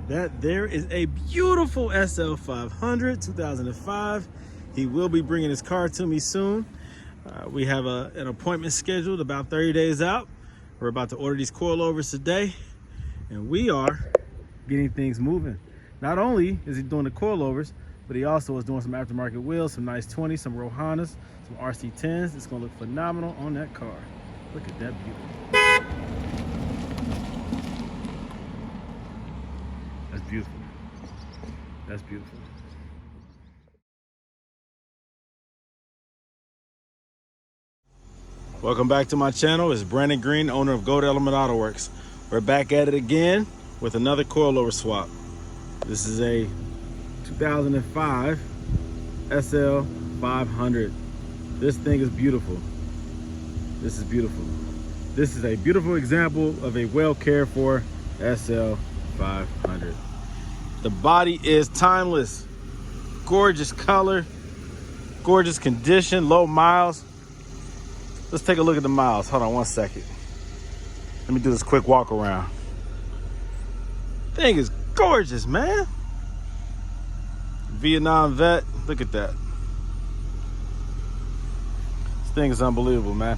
That there is a beautiful SL 500 2005. He will be bringing his car to me soon. We have an appointment scheduled about 30 days out. We're about to order these coilovers today, and we are getting things moving. Not only is he doing the coilovers, but he also is doing some aftermarket wheels, some nice 20s, some Rohanas, some RC10s. It's gonna look phenomenal on that car. Look at that beauty. That's beautiful. That's beautiful. Welcome back to my channel. It's Brandon Green, owner of Goldelementautoworks. We're back at it again with another coilover swap. This is a 2005 SL 500. This thing is beautiful. This is beautiful. This is a beautiful example of a well cared for SL 500. The body is timeless. Gorgeous color, gorgeous condition, low miles. Let's take a look at the miles. Hold on 1 second. Let me do this quick walk around. Thing is gorgeous, man. Vietnam vet, look at that. This thing is unbelievable, man.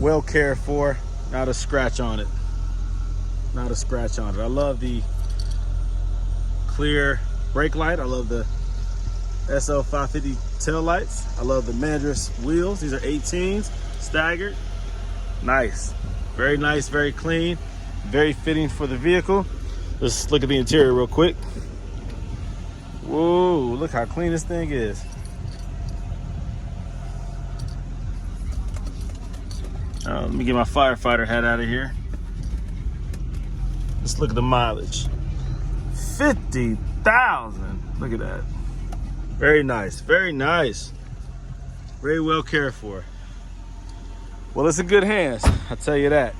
Well cared for, not a scratch on it. Not a scratch on it. I love the clear brake light. I love the SL 550 tail lights. I love the Madras wheels. These are 18s, staggered. Nice, very clean, very fitting for the vehicle. Let's look at the interior real quick. Whoa, look how clean this thing is. Let me get my firefighter hat out of here. Let's look at the mileage. 50,000. Look at that. Very nice, very nice. Very well cared for. Well, it's in good hands, I'll tell you that.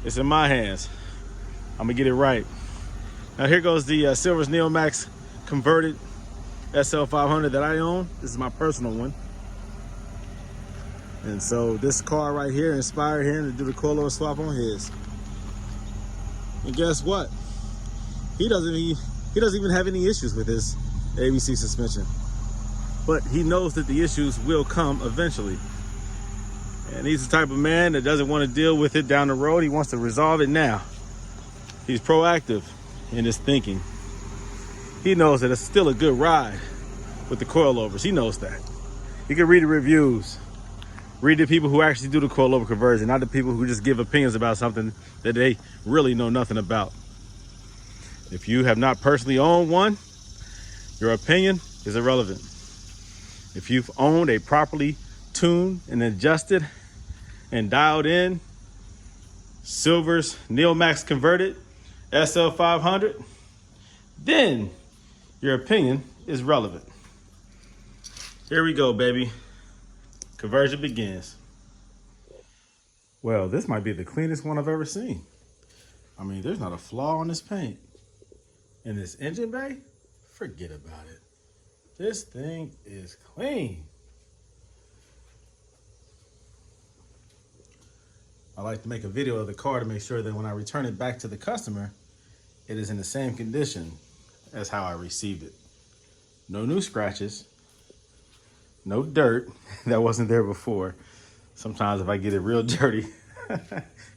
It's in my hands. I'm gonna get it right. Now here goes the Silvers Neomax converted SL 500 that I own. This is my personal one. And so this car right here inspired him to do the coilover swap on his. And guess what? He doesn't even have any issues with his ABC suspension. But he knows that the issues will come eventually. And he's the type of man that doesn't want to deal with it down the road. He wants to resolve it now. He's proactive in his thinking. He knows that it's still a good ride with the coilovers. He knows that. You can read the reviews. Read the people who actually do the coilover conversion, not the people who just give opinions about something that they really know nothing about. If you have not personally owned one, your opinion is irrelevant. If you've owned a properly tuned and adjusted and dialed in Silvers Neomax converted SL 500, then your opinion is relevant. Here we go, baby. Conversion begins. Well, this might be the cleanest one I've ever seen. I mean, there's not a flaw on this paint. And this engine bay, forget about it. This thing is clean. I like to make a video of the car to make sure that when I return it back to the customer, it is in the same condition as how I received it. No new scratches, no dirt that wasn't there before. Sometimes if I get it real dirty, if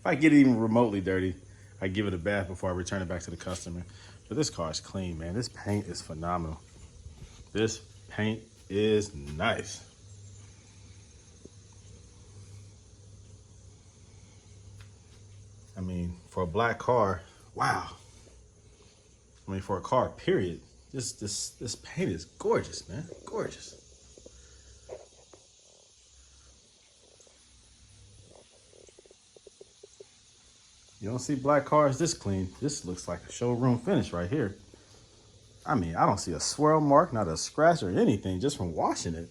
I get it even remotely dirty, I give it a bath before I return it back to the customer. But this car is clean, man. This paint is phenomenal. This paint is nice. I mean, for a black car, wow. I mean, for a car, period. This paint is gorgeous, man. Gorgeous. You don't see black cars this clean. This looks like a showroom finish right here. I mean, I don't see a swirl mark, not a scratch or anything, just from washing it.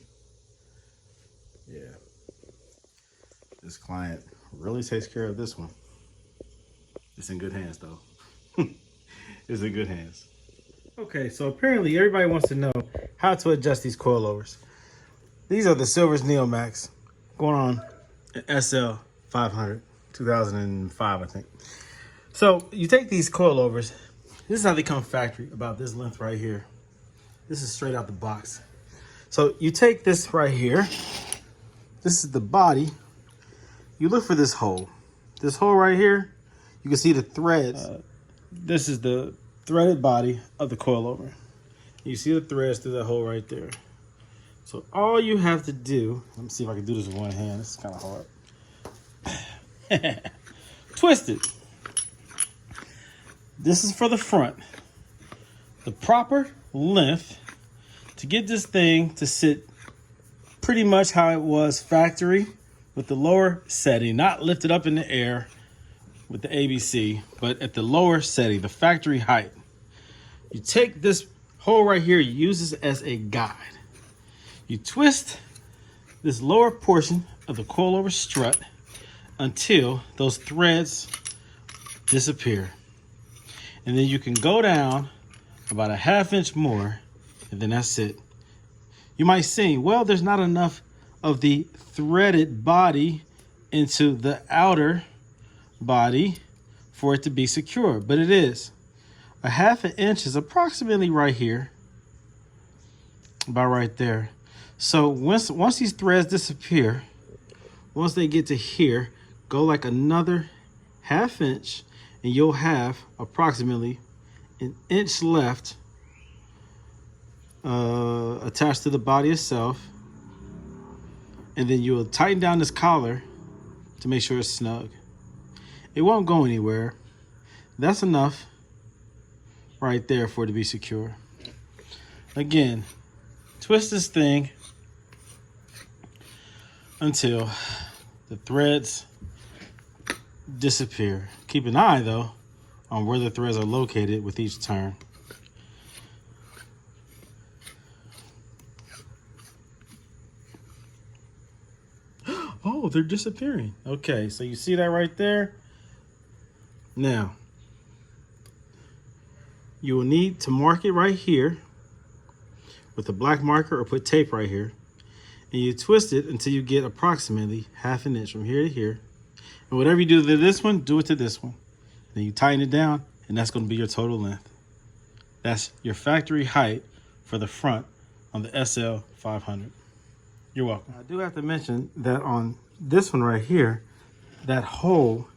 Yeah. This client really takes care of this one. It's in good hands, though. is in good hands. Okay, so apparently everybody wants to know how to adjust these coilovers. These are the Silvers Neomax going on an SL 500, 2005, I think. So you take these coilovers. This is how they come factory, about this length right here. This is straight out the box. So you take this right here. This is the body. You look for this hole. This hole right here, you can see the threads. This is the threaded body of the coilover. You see the threads through that hole right there. So all you have to do, let me see if I can do this with one hand. This is kind of hard. Twist it. This is for the front. The proper length to get this thing to sit pretty much how it was factory, with the lower setting, not lifted up in the air with the ABC, but at the lower setting, the factory height. You take this hole right here, you use this as a guide. You twist this lower portion of the coilover strut until those threads disappear. And then you can go down about a ½ inch more, and then that's it. You might say, well, there's not enough of the threaded body into the outer body for it to be secure, but it is. A ½ inch is approximately right here, about right there. So once these threads disappear, once they get to here, go like another ½ inch, and you'll have approximately an inch left attached to the body itself. And then you'll tighten down this collar to make sure it's snug. It won't go anywhere. That's enough right there for it to be secure. Again, twist this thing until the threads disappear. Keep an eye though on where the threads are located with each turn. Oh, they're disappearing. Okay, so you see that right there? Now, you will need to mark it right here with a black marker, or put tape right here. And you twist it until you get approximately ½ inch from here to here. And whatever you do to this one, do it to this one. Then you tighten it down, and that's going to be your total length. That's your factory height for the front on the SL 500. You're welcome. I do have to mention that on this one right here, that hole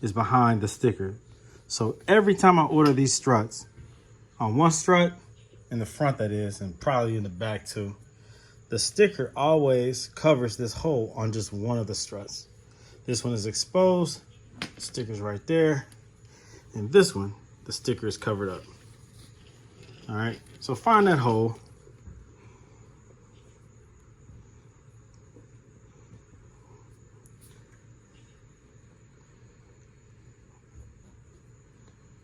is behind the sticker. So every time I order these struts, on one strut, in the front that is, and probably in the back too, the sticker always covers this hole on just one of the struts. This one is exposed, the sticker's right there, and this one, the sticker is covered up. All right, so find that hole.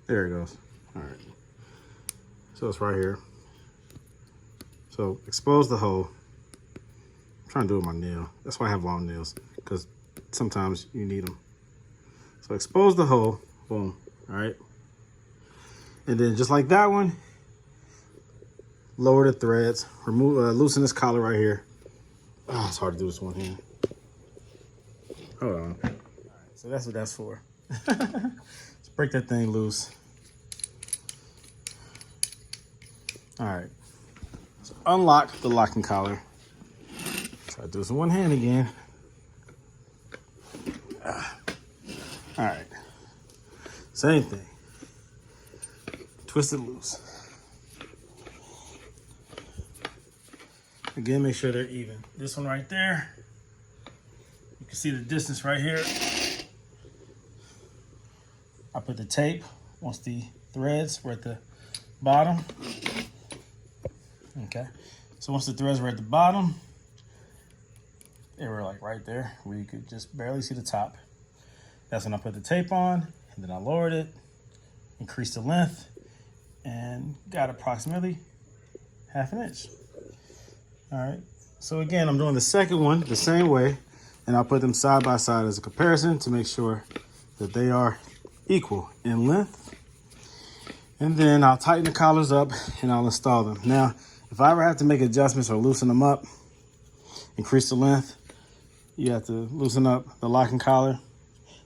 There it goes. All right. So it's right here. So expose the hole. I'm trying to do it with my nail. That's why I have long nails, because sometimes you need them. So expose the hole. Boom. All right. And then just like that one, lower the threads. Remove, loosen this collar right here. Oh, it's hard to do this one hand. Hold on. All right. So that's what that's for. Let's break that thing loose. All right, so unlock the locking collar. Try to do this in one hand again. All right, same thing. Twist it loose. Again, make sure they're even. This one right there, you can see the distance right here. I put the tape once the threads were at the bottom. Okay, so once the threads were at the bottom, they were like right there where you could just barely see the top. That's when I put the tape on, and then I lowered it, increased the length, and got approximately ½ inch. All right, so again, I'm doing the second one the same way, and I'll put them side by side as a comparison to make sure that they are equal in length. And then I'll tighten the collars up and I'll install them. Now, if I ever have to make adjustments or loosen them up, increase the length, you have to loosen up the locking collar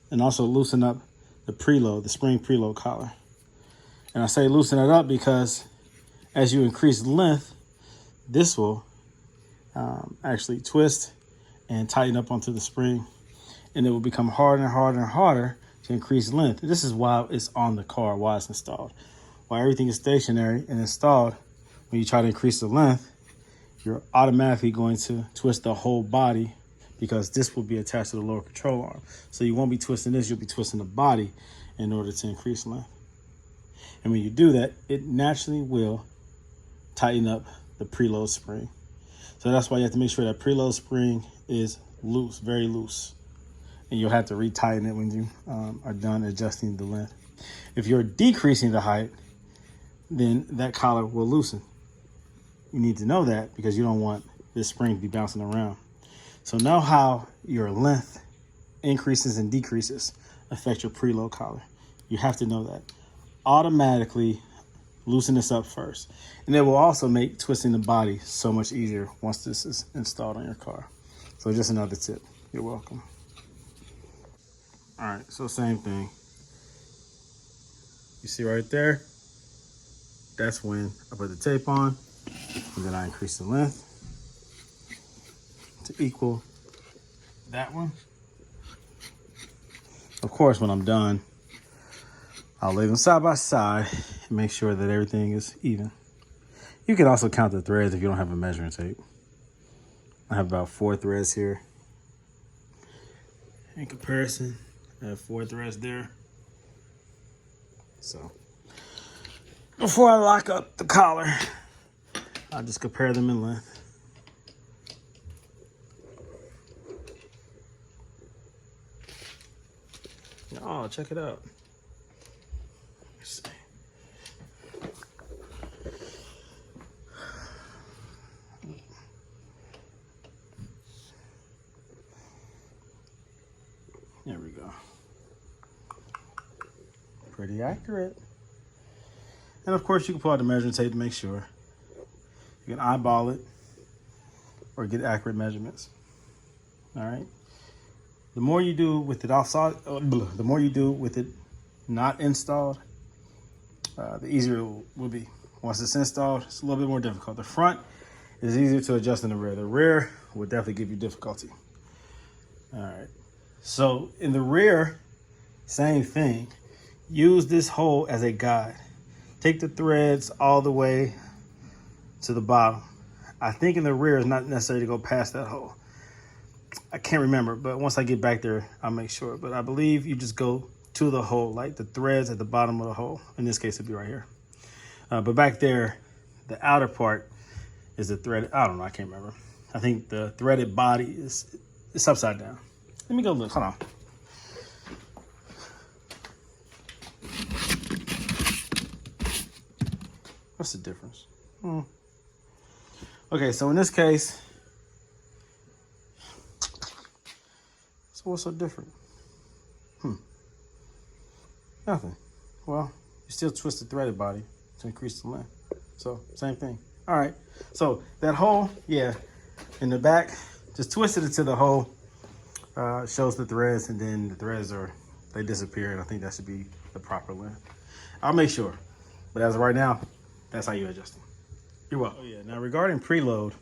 and also loosen up the preload, the spring preload collar. And I say loosen it up because as you increase the length, this will actually twist and tighten up onto the spring, and it will become harder and harder and harder to increase length. This is why it's on the car, why it's installed. While everything is stationary and installed, when you try to increase the length, you're automatically going to twist the whole body because this will be attached to the lower control arm. So you won't be twisting this, you'll be twisting the body in order to increase length. And when you do that, it naturally will tighten up the preload spring. So that's why you have to make sure that preload spring is loose, very loose. And you'll have to retighten it when you are done adjusting the length. If you're decreasing the height, then that collar will loosen. You need to know that because you don't want this spring to be bouncing around. So know how your length increases and decreases affect your preload collar. You have to know that. Automatically loosen this up first. And it will also make twisting the body so much easier once this is installed on your car. So just another tip. You're welcome. All right, so same thing. You see right there? That's when I put the tape on, and then I increase the length to equal that one. Of course, when I'm done, I'll lay them side by side and make sure that everything is even. You can also count the threads if you don't have a measuring tape. I have about 4 threads here. In comparison, I have 4 threads there. So before I lock up the collar, I'll just compare them in length. Oh, check it out. Let's see. There we go. Pretty accurate. And of course, you can pull out the measuring tape to make sure. You can eyeball it or get accurate measurements. All right. The more you do with it outside, the more you do with it not installed, the easier it will be. Once it's installed, it's a little bit more difficult. The front is easier to adjust than the rear. The rear will definitely give you difficulty. All right. So in the rear, same thing. Use this hole as a guide. Take the threads all the way to the bottom. I think in the rear is not necessary to go past that hole. I can't remember, but once I get back there, I'll make sure. But I believe you just go to the hole, like the threads at the bottom of the hole. In this case, it'd be right here. But back there, the outer part is the thread. I don't know, I can't remember. I think the threaded body is upside down. Let me go look, hold on. What's the difference? Okay, so in this case, so what's so different? Nothing. Well, you still twist the threaded body to increase the length. So same thing. All right, so that hole, yeah, in the back, just twist it into the hole, shows the threads, and then the threads they disappear, and I think that should be the proper length. I'll make sure, but as of right now, that's how you adjust them. You're welcome. Oh yeah, now regarding preload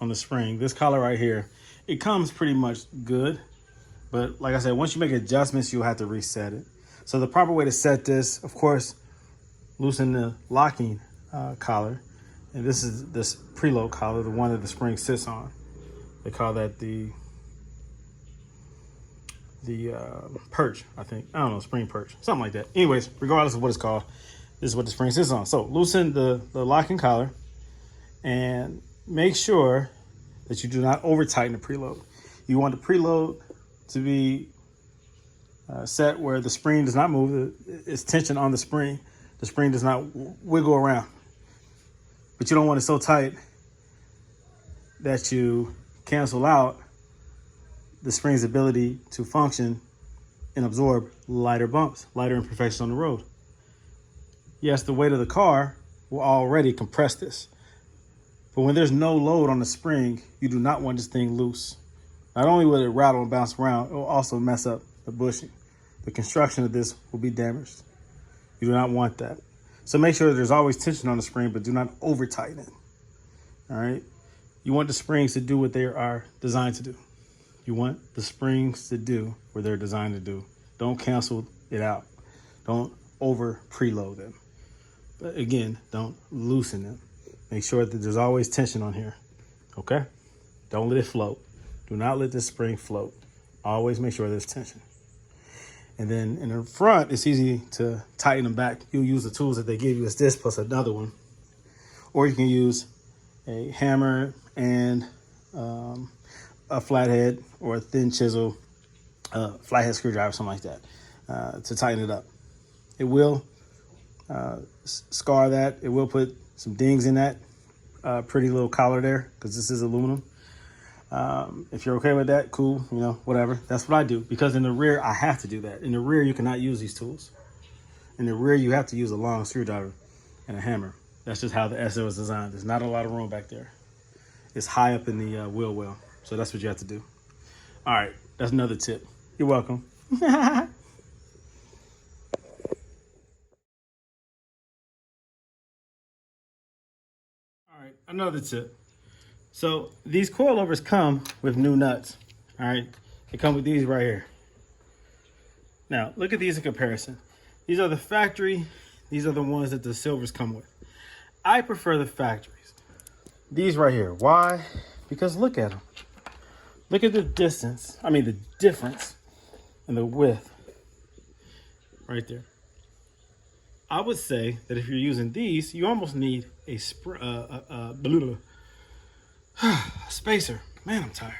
on the spring, this collar right here, it comes pretty much good. But like I said, once you make adjustments, you'll have to reset it. So the proper way to set this, of course, loosen the locking collar. And this is this preload collar, the one that the spring sits on. They call that the perch, I think. I don't know, spring perch, something like that. Anyways, regardless of what it's called, this is what the spring sits on. So loosen the locking collar and make sure that you do not over tighten the preload. You want the preload to be set where the spring does not move. It's tension on the spring. The spring does not wiggle around. But you don't want it so tight that you cancel out the spring's ability to function and absorb lighter bumps, lighter imperfections on the road. yes, the weight of the car will already compress this. But when there's no load on the spring, you do not want this thing loose. Not only will it rattle and bounce around, it will also mess up the bushing. The construction of this will be damaged. You do not want that. So make sure that there's always tension on the spring, but do not over tighten it. All right. You want the springs to do what they are designed to do. You want the springs to do what they're designed to do. Don't cancel it out. Don't over preload them. But again, don't loosen them. Make sure that there's always tension on here. Okay? Don't let it float. Do not let this spring float. Always make sure there's tension. And then in the front, it's easy to tighten them back. You'll use the tools that they give you as this plus another one. Or you can use a hammer and a flathead or a thin chisel, flathead screwdriver, something like that, to tighten it up. It will scar that. It will put some dings in that pretty little collar there because this is aluminum. If you're okay with that, cool, you know, whatever. That's what I do because in the rear, I have to do that. In the rear, you cannot use these tools. In the rear, you have to use a long screwdriver and a hammer. That's just how the SL is designed. There's not a lot of room back there. It's high up in the wheel well. So that's what you have to do. All right, that's another tip. You're welcome. All right, another tip. So these coilovers come with new nuts. All right, they come with these right here. Now look at these in comparison. These are the factory. These are the ones that the Silvers come with. I prefer the factories. These right here. Why? Because look at them. Look at the distance. I mean the difference in the width right there. I would say that if you're using these, you almost need a spacer. Man, I'm tired.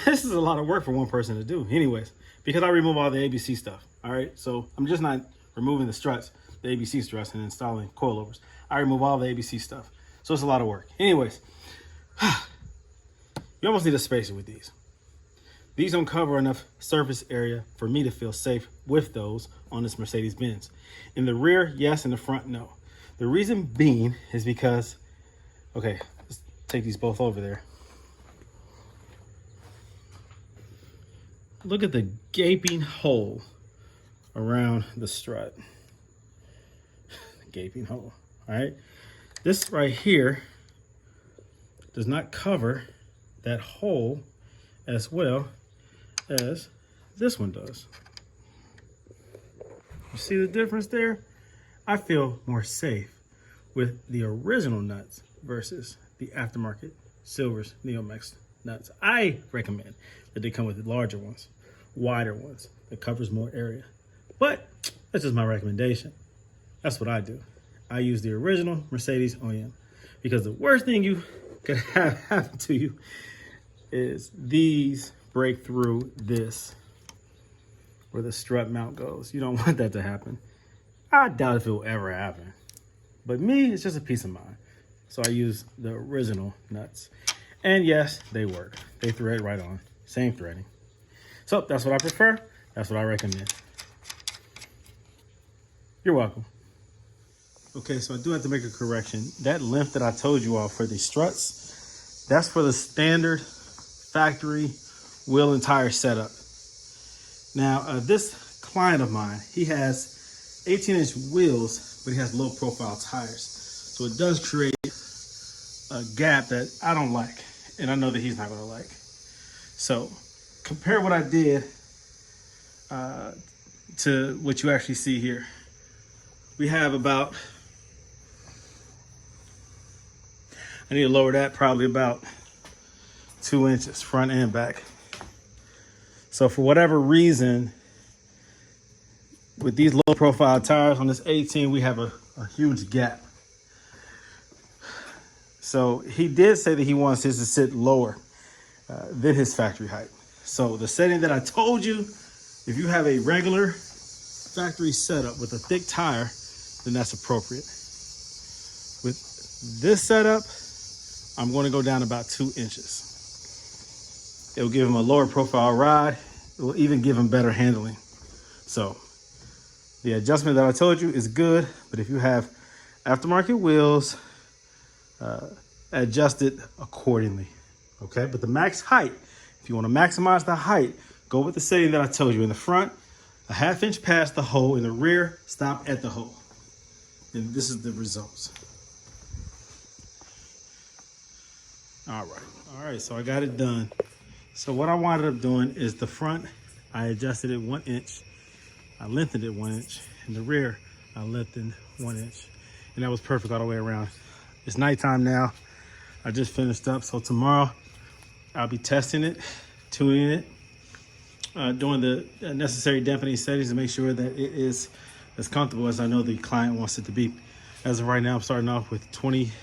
This is a lot of work for one person to do. Anyways, because I remove all the ABC stuff. All right, so I'm just not removing the struts, the ABC struts, and installing coilovers. I remove all the ABC stuff. So it's a lot of work. Anyways, you almost need a spacer with these. These don't cover enough surface area for me to feel safe with those on this Mercedes-Benz. In the rear, yes. In the front, no. The reason being is because, okay, let's take these both over there. Look at the gaping hole around the strut. Gaping hole, all right? This right here does not cover that hole as well as this one does. You see the difference there? I feel more safe with the original nuts versus the aftermarket Silvers Neomax nuts. I recommend that they come with larger ones, wider ones that covers more area. But that's just my recommendation. That's what I do. I use the original Mercedes OEM because the worst thing you could have happen to you is these break through this where the strut mount goes. You don't want that to happen. I doubt if it will ever happen. But me, it's just a peace of mind. So I use the original nuts. And yes, they work. They thread right on. Same threading. So that's what I prefer. That's what I recommend. You're welcome. Okay, so I do have to make a correction. That length that I told you all for the struts, that's for the standard factory wheel and tire setup. Now, this client of mine, he has 18-inch wheels, but he has low profile tires. So it does create a gap that I don't like, and I know that he's not gonna like. So compare what I did to what you actually see here. We have about, I need to lower that probably about 2 inches front and back. So for whatever reason, with these low profile tires on this 18, we have a huge gap. So he did say that he wants his to sit lower than his factory height. So the setting that I told you, if you have a regular factory setup with a thick tire, then that's appropriate. With this setup, I'm going to go down about 2 inches. It will give him a lower profile ride. It will even give him better handling. So The adjustment that I told you is good, but if you have aftermarket wheels, adjust it accordingly. Okay, but the max height, if you want to maximize the height, go with the setting that I told you. In the front, a 1/2 inch past the hole. In the rear, stop at the hole. And this is the results. All right, so I got it done. So what I wound up doing is the front, I adjusted it 1 inch. I lengthened it 1 inch. In the rear, I lengthened 1 inch. And that was perfect all the way around. It's nighttime now. I just finished up, so tomorrow I'll be testing it, tuning it, doing the necessary dampening settings to make sure that it is as comfortable as I know the client wants it to be. As of right now, I'm starting off with 20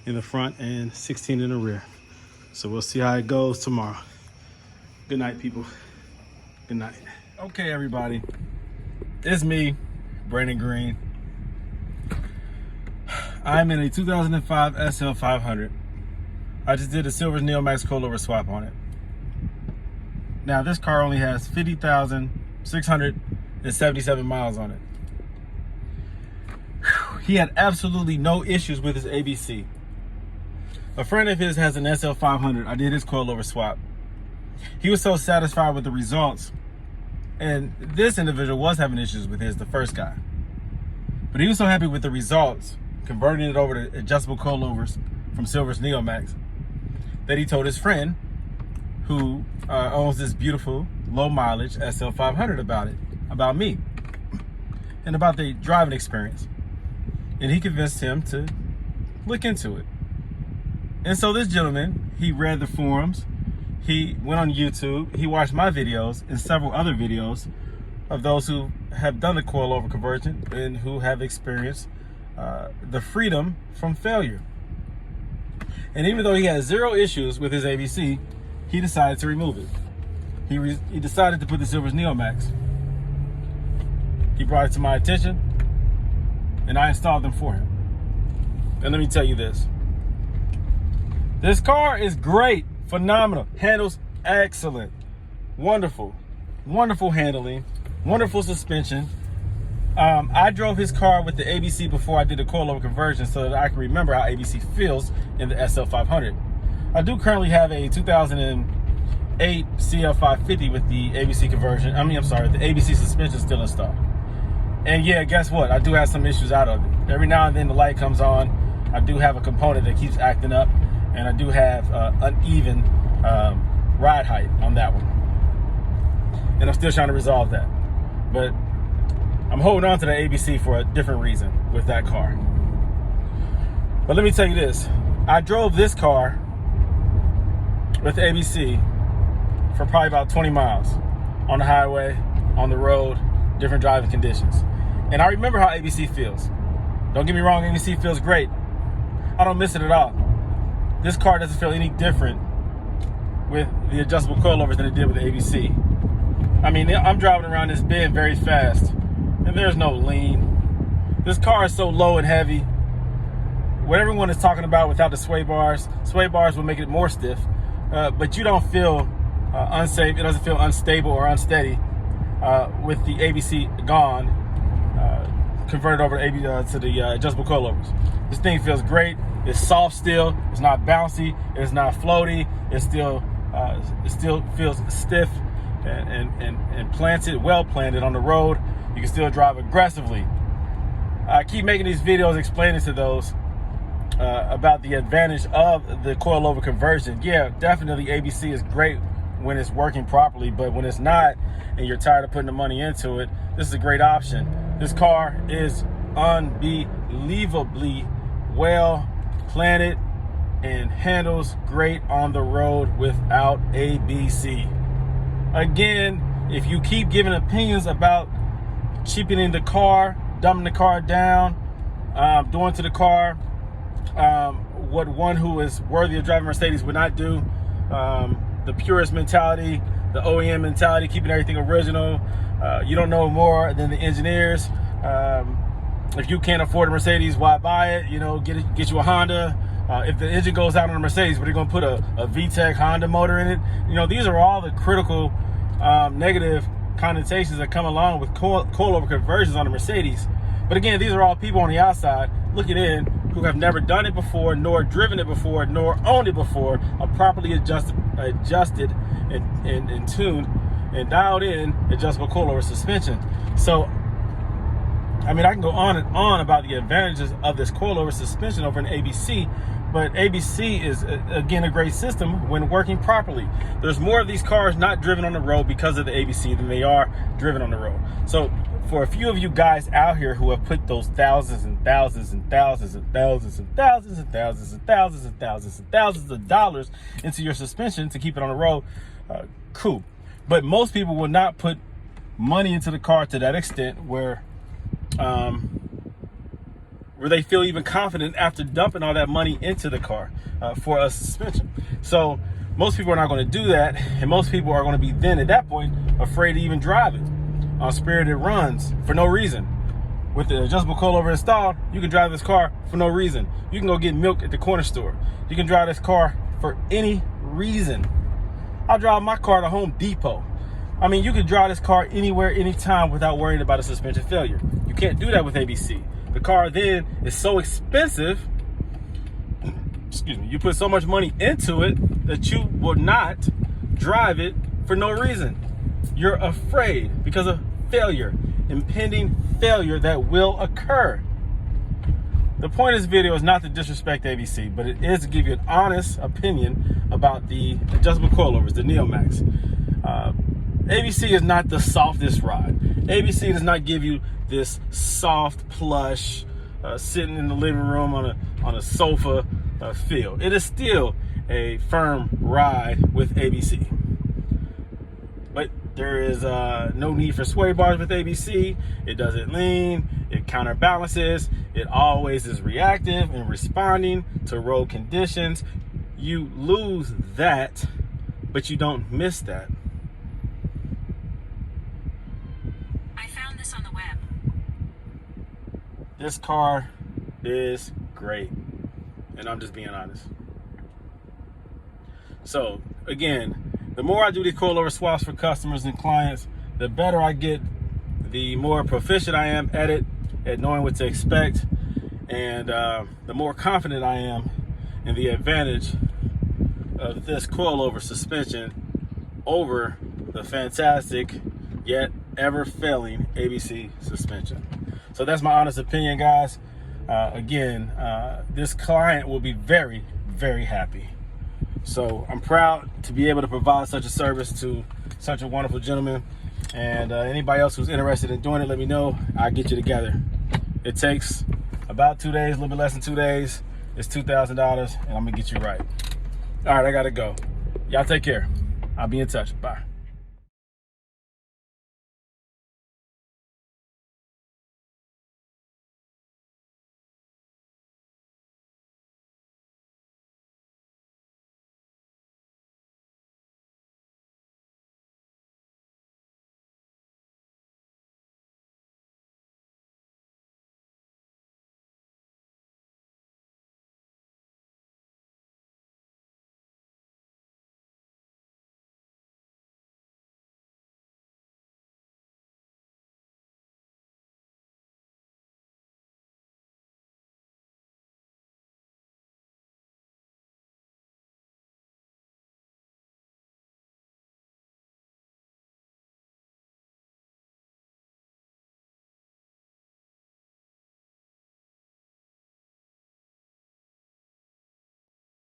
in the front and 16 in the rear. So we'll see how it goes tomorrow. Good night, people. Good night. Okay, everybody. It's me, Brandon Green. I'm in a 2005 SL 500. I just did a Silvers Neomax Coilover swap on it. Now this car only has 50,677 miles on it. He had absolutely no issues with his ABC. A friend of his has an SL 500. I did his coilover swap. He was so satisfied with the results, and this individual was having issues with his, the first guy. But he was so happy with the results, converting it over to adjustable coilovers from Silvers Neomax, that he told his friend who owns this beautiful low mileage SL 500 about me, and about the driving experience. And he convinced him to look into it. And so this gentleman, he read the forums, he went on YouTube, he watched my videos and several other videos of those who have done the coilover conversion and who have experienced the freedom from failure. And even though he had zero issues with his ABC, he decided to remove it. He decided to put the Silvers Neomax. He brought it to my attention, and I installed them for him. And let me tell you this. This car is great, phenomenal, handles excellent, wonderful, wonderful handling, wonderful suspension. I drove his car with the ABC before I did the coilover conversion so that I can remember how ABC feels in the SL 500. I do currently have a 2008 CL550 with the ABC conversion. The ABC suspension still installed. And yeah, guess what? I do have some issues out of it. Every now and then the light comes on. I do have a component that keeps acting up, and I do have uneven ride height on that one. And I'm still trying to resolve that. But I'm holding on to the ABC for a different reason with that car. But let me tell you this. I drove this car with the ABC for probably about 20 miles on the highway, on the road, different driving conditions. And I remember how ABC feels. Don't get me wrong, ABC feels great. I don't miss it at all. This car doesn't feel any different with the adjustable coilovers than it did with the ABC. I mean, I'm driving around this bend very fast, and there's no lean. This car is so low and heavy. What everyone is talking about without the sway bars will make it more stiff, but you don't feel unsafe. It doesn't feel unstable or unsteady with the ABC gone, converted over to the adjustable coilovers. This thing feels great. It's soft still. It's not bouncy. It's not floaty. It still feels stiff and planted, well planted on the road. You can still drive aggressively. I keep making these videos explaining to those about the advantage of the coilover conversion. Yeah, definitely ABC is great when it's working properly, but when it's not and you're tired of putting the money into it, this is a great option. This car is unbelievably well planted and handles great on the road without ABC. Again, if you keep giving opinions about cheapening the car, dumbing the car down, doing to the car what one who is worthy of driving Mercedes would not do, the purist mentality, the OEM mentality, keeping everything original. You don't know more than the engineers. If you can't afford a Mercedes, why buy it? You know, get you a Honda. If the engine goes out on a Mercedes, but they're going to put a VTEC Honda motor in it. You know, these are all the critical negative connotations that come along with coilover conversions on the Mercedes. But again, these are all people on the outside looking in who have never done it before, nor driven it before, nor owned it before, are properly adjusted and tuned and dialed in adjustable coilover suspension. So, I mean, I can go on and on about the advantages of this coilover suspension over an ABC, but ABC is, again, a great system when working properly. There's more of these cars not driven on the road because of the ABC than they are driven on the road. So for a few of you guys out here who have put those thousands and thousands and thousands and thousands and thousands and thousands and thousands and thousands and thousands of dollars into your suspension to keep it on the road, cool. But most people will not put money into the car to that extent where they feel even confident after dumping all that money into the car for a suspension. So most people are not going to do that, and most people are going to be then at that point afraid to even drive it on spirited runs for no reason. With the adjustable coilover installed, you can drive this car for no reason. You can go get milk at the corner store. You can drive this car for any reason. I drive my car to Home Depot. I mean, you can drive this car anywhere, anytime without worrying about a suspension failure. You can't do that with ABC. The car then is so expensive, excuse me, you put so much money into it that you will not drive it for no reason. You're afraid because of failure, impending failure that will occur. The point of this video is not to disrespect ABC, but it is to give you an honest opinion about the adjustable coilovers, the Neomax. ABC is not the softest ride. ABC does not give you this soft plush sitting in the living room on a sofa feel. It is still a firm ride with ABC. But there is no need for sway bars with ABC. It doesn't lean, it counterbalances, it always is reactive and responding to road conditions. You lose that, but you don't miss that. I found this on the web. This car is great, and I'm just being honest. So again, the more I do these coilover swaps for customers and clients, the better I get, the more proficient I am at it, at knowing what to expect, and the more confident I am in the advantage of this coilover suspension over the fantastic yet ever failing ABC suspension. So that's my honest opinion, guys. Again, this client will be very, very happy. So I'm proud to be able to provide such a service to such a wonderful gentleman. And anybody else who's interested in doing it, let me know. I'll get you together. It takes about 2 days, a little bit less than 2 days. It's $2,000, and I'm gonna get you right. All right, I gotta go. Y'all take care. I'll be in touch. Bye.